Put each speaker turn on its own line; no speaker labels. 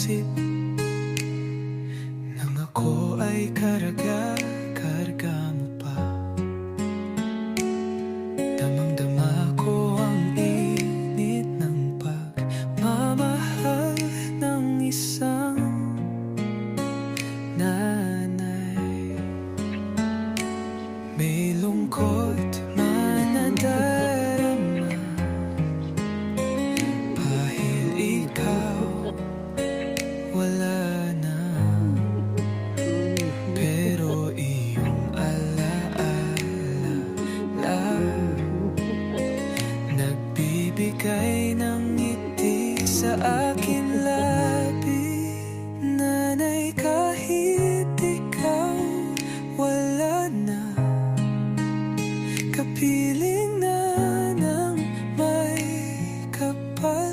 isip nang ako ay karga mo pa. Damang-dama ko ang init ng pagmamahal ng isang nanay. May lungkot man nadarama dahil ikaw wala na. Pero iyong alaala nagbibigay ng ngiti sa akin labi. Nanay, kahit ikaw wala na, kapiling na ng may kapal.